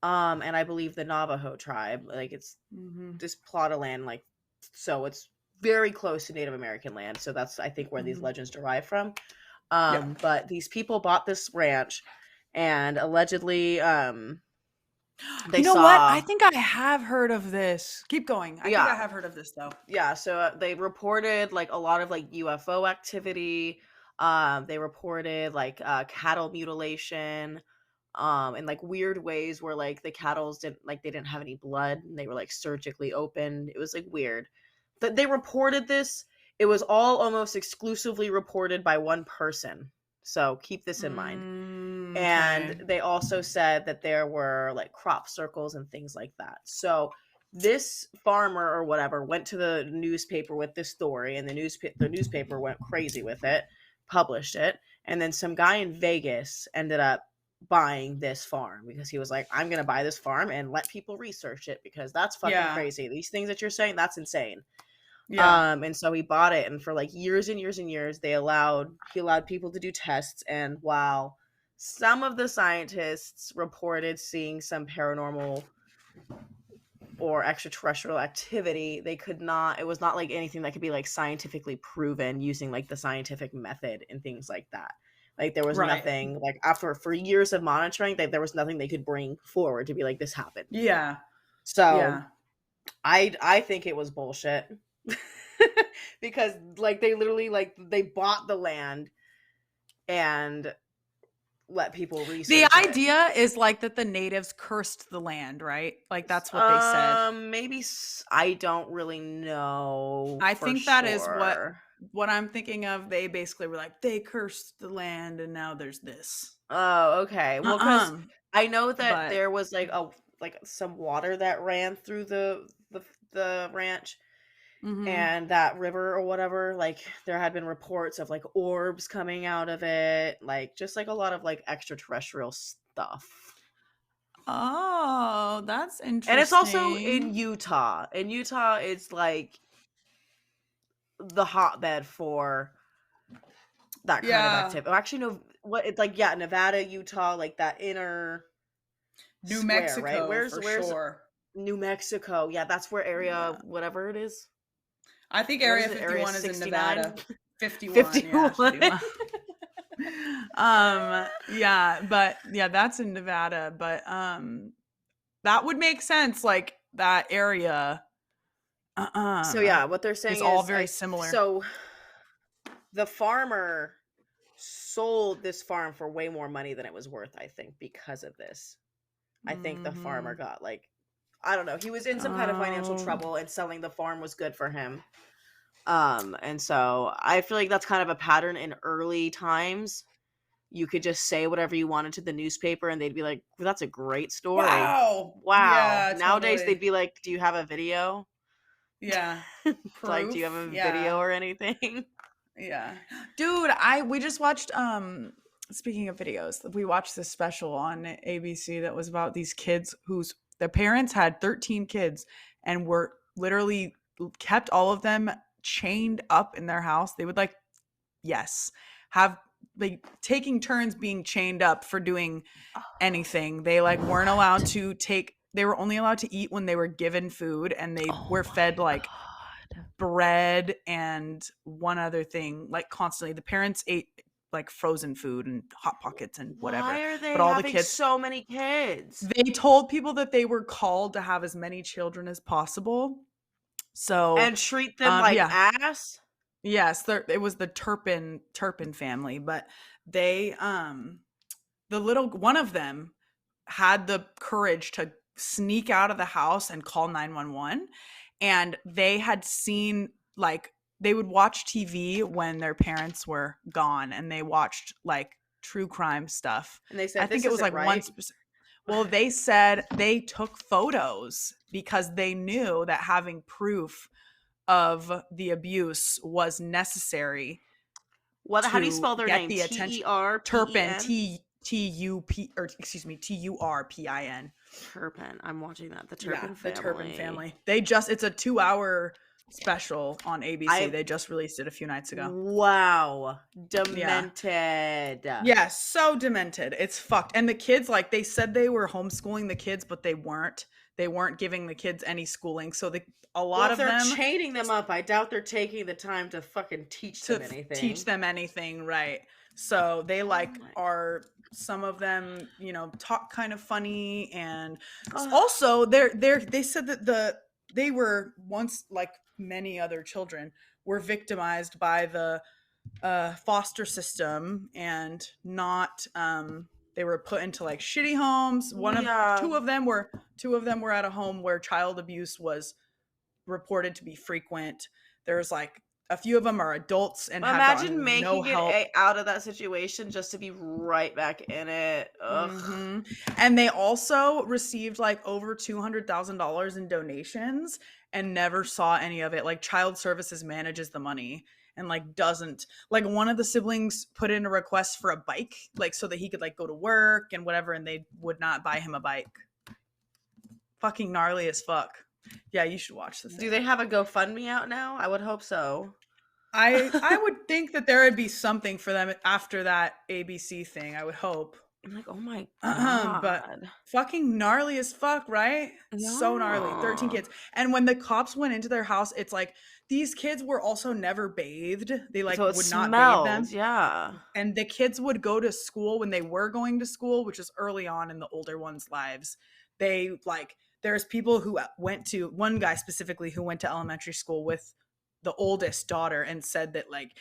and I believe the Navajo tribe. Like it's this plot of land, like so it's very close to Native American land. So that's I think where these legends derive from. But these people bought this ranch, and allegedly, you know what? I think I have heard of this. Keep going. I think I have heard of this though. Yeah, so they reported like a lot of like UFO activity. They reported like cattle mutilation, in like weird ways where like the cattle they didn't have any blood and they were like surgically opened. It was like weird. That they reported this. It was all almost exclusively reported by one person. So keep this in mind. And they also said that there were like crop circles and things like that. So this farmer or whatever went to the newspaper with this story, and the newspaper went crazy with it, published it, and then some guy in Vegas ended up buying this farm because he was like, I'm gonna buy this farm and let people research it because that's fucking crazy. These things that you're saying, that's insane. And so he bought it, and for like years and years and years he allowed people to do tests, and while some of the scientists reported seeing some paranormal or extraterrestrial activity, it was not like anything that could be like scientifically proven using like the scientific method and things like that. Like there was nothing like for years of monitoring that there was nothing they could bring forward to be like this happened. So I think it was bullshit. Because like they literally like they bought the land and let people research the idea is like that the natives cursed the land, right? Like that's what they said. Maybe I don't really know. I think that is what I'm thinking of. They basically were like, they cursed the land and now there's this. Oh, okay. Well, because I know that there was like some water that ran through the ranch. And that river or whatever, like there had been reports of like orbs coming out of it, like just like a lot of like extraterrestrial stuff. Oh, that's interesting. And it's also in Utah. In Utah, it's like the hotbed for that kind of activity. Actually, no, it's like Nevada, Utah, like that inner New Mexico, right? Where's New Mexico? Yeah, that's where area whatever it is. I think Area 51 is in Nevada. 51. That's in Nevada. But that would make sense. Like that area. So yeah, what they're saying is all very similar. So the farmer sold this farm for way more money than it was worth, I think, because of this. I think the farmer got like, I don't know. He was in some kind of financial trouble, and selling the farm was good for him. And so I feel like that's kind of a pattern in early times. You could just say whatever you wanted to the newspaper, and they'd be like, well, "That's a great story." Wow. Yeah, nowadays they'd be like, "Do you have a video?" Yeah. Like, do you have a video or anything? Yeah, dude. We just watched. Speaking of videos, we watched this special on ABC that was about these kids whose their parents had 13 kids and were literally kept all of them chained up in their house. They would have like taking turns being chained up for doing anything. They like weren't allowed to they were only allowed to eat when they were given food, and they were fed like bread and one other thing like constantly. The parents ate like frozen food and Hot Pockets and whatever. Why are they having so many kids? They told people that they were called to have as many children as possible. So and treat them like ass. Yes, it was the Turpin family, but they the little one of them had the courage to sneak out of the house and call 911, and they had seen like they would watch TV when their parents were gone, and they watched like true crime stuff. And they said, I think it was like right? Well, they said they took photos because they knew that having proof of the abuse was necessary. How do you spell their name? The attention. Turpin. Turpin. Turpin. I'm watching that. The Turpin family. The Turpin family. It's a 2-hour special on ABC. They just released it a few nights ago. Wow. Demented. Yeah, so demented. It's fucked. And the kids, like, they said they were homeschooling the kids, but they weren't. They weren't giving the kids any schooling. So a lot of them... they're chaining them up. I doubt they're taking the time to fucking teach them anything. Right. So they, are... Some of them, talk kind of funny, and also they said that they were once, like many other children, were victimized by the foster system, and not they were put into like shitty homes. Two of them were at a home where child abuse was reported to be frequent. There's like a few of them are adults and imagine making it out of that situation just to be right back in it. Ugh. Mm-hmm. And they also received like over $200,000 in donations and never saw any of it. Like Child Services manages the money and like doesn't, like one of the siblings put in a request for a bike, like so that he could like go to work and whatever, and they would not buy him a bike. Fucking gnarly as fuck. Yeah, you should watch this. Do they have a GoFundMe out now? I would hope so. I would think that there would be something for them after that ABC thing. I would hope. I'm like, oh my god. But fucking gnarly as fuck, right? Yeah. So gnarly. 13 kids. And when the cops went into their house, it's like these kids were also never bathed. They like would not bathe them. Yeah. And the kids would go to school when they were going to school, which is early on in the older ones' lives. They like there's people who went to, one guy specifically who went to elementary school with the oldest daughter and said that like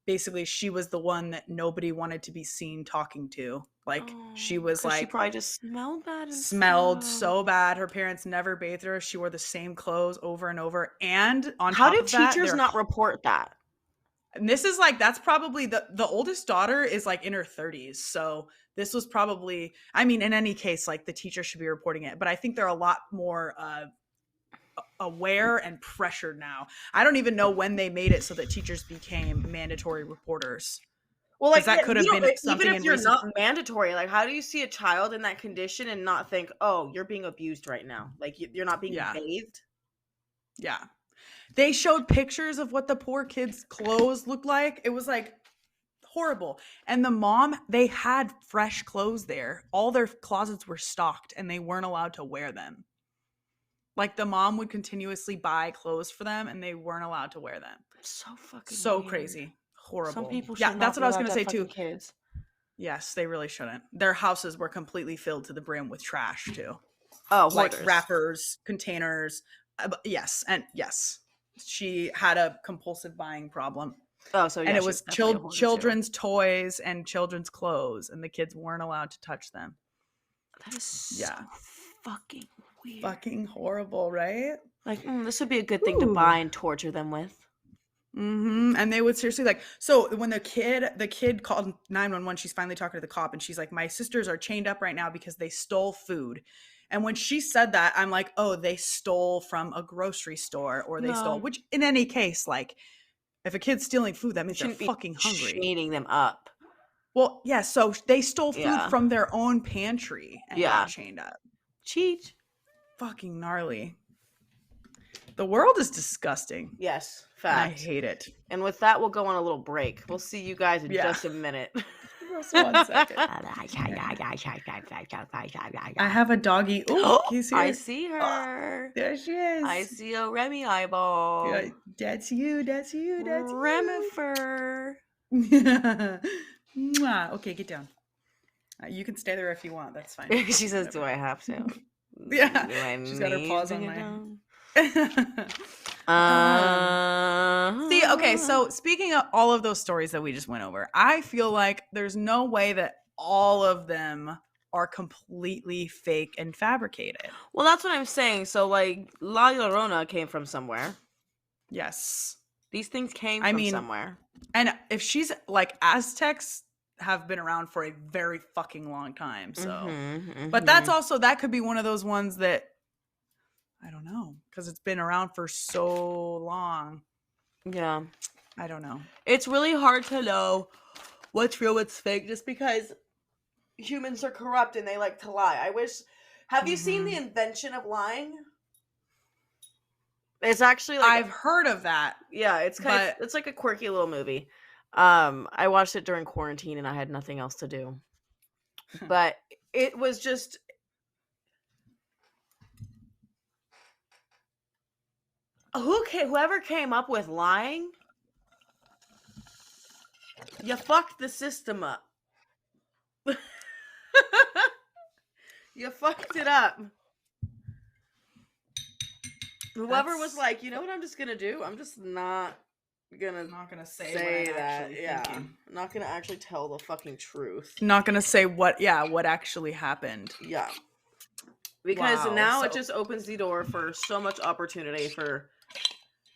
basically she was the one that nobody wanted to be seen talking to. Like she was like, she probably just smelled bad. So bad. Her parents never bathed her. She wore the same clothes over and over. And on how top do of that, teachers not report that? And this is like, that's probably the oldest daughter is like in her 30s. So this was probably, I mean, in any case, like the teacher should be reporting it, but I think they're a lot more aware and pressured now. I don't even know when they made it so that teachers became mandatory reporters. Well, like that could have been something. Even if you're not mandatory, like how do you see a child in that condition and not think, oh, you're being abused right now? Like you're not being bathed. Yeah. They showed pictures of what the poor kids' clothes looked like. It was like horrible. And the mom, they had fresh clothes there. All their closets were stocked and they weren't allowed to wear them. Like the mom would continuously buy clothes for them and they weren't allowed to wear them. So fucking weird. Crazy. Horrible. Some people should that's what I was going to say too. Kids. Yes, they really shouldn't. Their houses were completely filled to the brim with trash too. Oh, like wrappers, containers. Yes. She had a compulsive buying problem. Oh, so yeah, and it was children's toys and children's clothes, and the kids weren't allowed to touch them. That is so fucking weird. Fucking horrible, right? Like, this would be a good thing to buy and torture them with. Mm-hmm. And they would seriously like, so when the kid called 911, she's finally talking to the cop and she's like, my sisters are chained up right now because they stole food. And when she said that, I'm like, oh, they stole from a grocery store or they stole, which in any case, like if a kid's stealing food, that means they're fucking hungry. Chaining them up. Well, yeah. So they stole food from their own pantry and got chained up. Cheat. Fucking gnarly. The world is disgusting. Yes, fact. I hate it. And with that, we'll go on a little break. We'll see you guys in just a minute. Just 1 second. I have a doggy. Oh, he's here. I see her. There she is. I see a Remy eyeball. Yeah, that's you. Remifer. Okay, get down. You can stay there if you want. That's fine. She says, do I have to? Yeah. She's got her paws on my... See, okay, so speaking of all of those stories that we just went over, I feel like there's no way that all of them are completely fake and fabricated. Well, that's what I'm saying. So, like, La Llorona came from somewhere. Yes. These things came from somewhere. And if she's, like, Aztecs have been around for a very fucking long time, so. But that's also, that could be one of those ones that I don't know, because it's been around for so long. Yeah. I don't know. It's really hard to know what's real, what's fake, just because humans are corrupt and they like to lie. I wish. Have you seen The Invention of Lying? It's actually like I've heard of that. Yeah, it's it's like a quirky little movie. I watched it during quarantine and I had nothing else to do. But it was just whoever came up with lying, you fucked the system up. You fucked it up. Whoever was like, you know what I'm just gonna do? I'm just not gonna say that. Yeah. I'm not gonna actually tell the fucking truth. Not gonna say what actually happened. Yeah. Because now it just opens the door for so much opportunity for,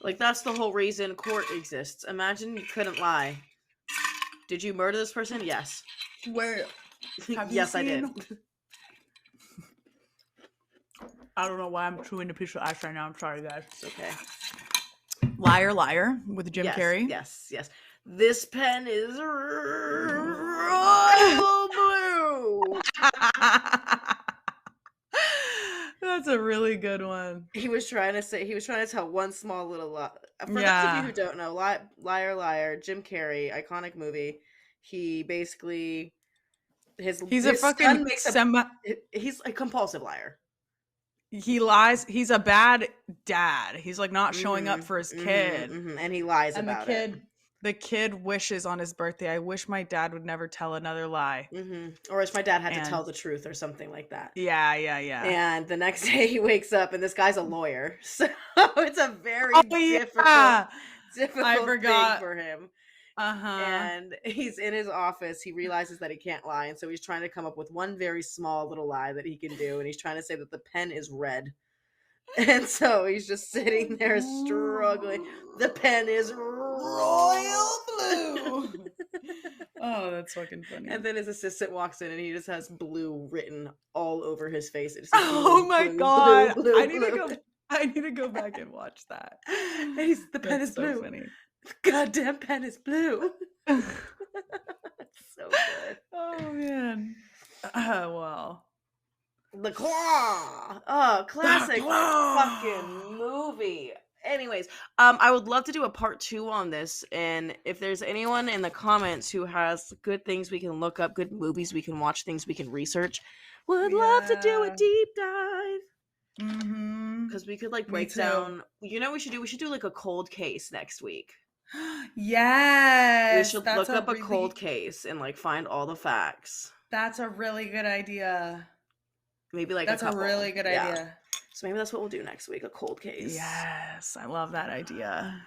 like, that's the whole reason court exists. Imagine you couldn't lie. Did you murder this person? Yes. Where? Yes, I did. I don't know why I'm chewing a piece of ice right now. I'm sorry, guys. It's okay. Liar, Liar with Jim Carrey. Yes. This pen is royal blue. That's a really good one. He was trying to tell one small little lie. For those of you who don't know, Liar, Liar, Jim Carrey, iconic movie. He basically he's a fucking he's a compulsive liar. He lies. He's a bad dad. He's like not showing up for his kid, and he lies about it. The kid wishes on his birthday, I wish my dad would never tell another lie. Or wish my dad had to tell the truth or something like that. Yeah. And the next day he wakes up and this guy's a lawyer. So it's a very difficult thing for him. And he's in his office. He realizes that he can't lie. And so he's trying to come up with one very small little lie that he can do. And he's trying to say that the pen is red. And so he's just sitting there struggling. The pen is royal blue. Oh, that's fucking funny. And then his assistant walks in and he just has blue written all over his face. It oh my god. I need to go back and watch that. The pen is blue. Funny. Goddamn pen is blue. It's so good. Oh man. Well. The Claw. Oh, classic fucking movie. Anyways, I would love to do a part 2 on this, and if there's anyone in the comments who has good things we can look up, good movies we can watch, things we can research, would love to do a deep dive. Because we could like break down. You know, what we should do like a cold case next week. Yes, we should look up a cold case and like find all the facts. That's a really good idea. Maybe like that's a really good idea. So maybe that's what we'll do next week, a cold case. Yes, I love that idea.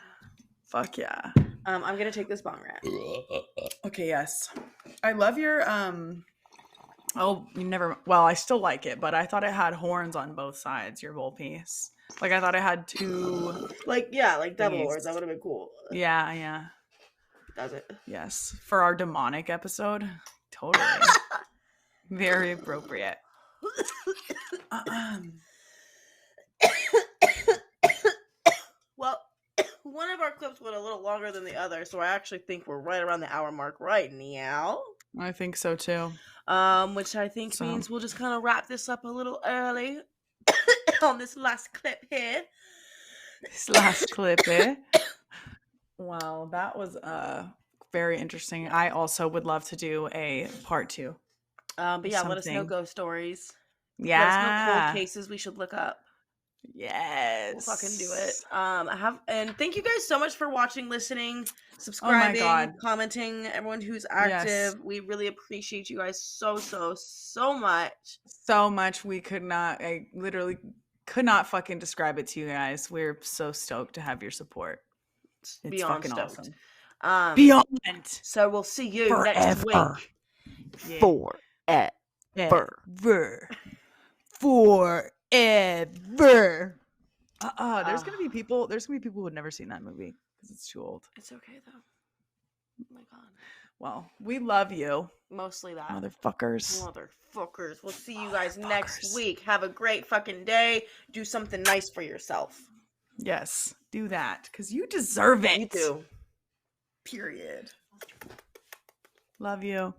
Fuck yeah. I'm gonna take this bong rat. Okay, yes. I love your I still like it, but I thought it had horns on both sides, your bowl piece. Like I thought it had two like double horns. That would have been cool. Yeah. Does it? Yes. For our demonic episode. Totally. Very appropriate. Well, one of our clips went a little longer than the other, so I actually think we're right around the hour mark right now. I think so too. Which I think means we'll just kind of wrap this up a little early on this last clip here. Wow, that was very interesting. I also would love to do a part 2. But yeah, let us know ghost stories. Yeah. Let us know cold cases we should look up. Yes. We'll fucking do it. And thank you guys so much for watching, listening, subscribing, commenting, everyone who's active. Yes. We really appreciate you guys so much. So much. I literally could not fucking describe it to you guys. We're so stoked to have your support. It's beyond fucking stoked. Awesome. Beyond. So we'll see you next week. Forever. There's gonna be people who have never seen that movie because it's too old. It's okay though. Oh my god. Well, we love you. Mostly that. Motherfuckers. We'll see you guys next week. Have a great fucking day. Do something nice for yourself. Yes, do that because you deserve it. You do. Period. Love you.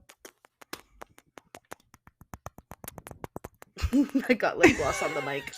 I got lip gloss on the mic.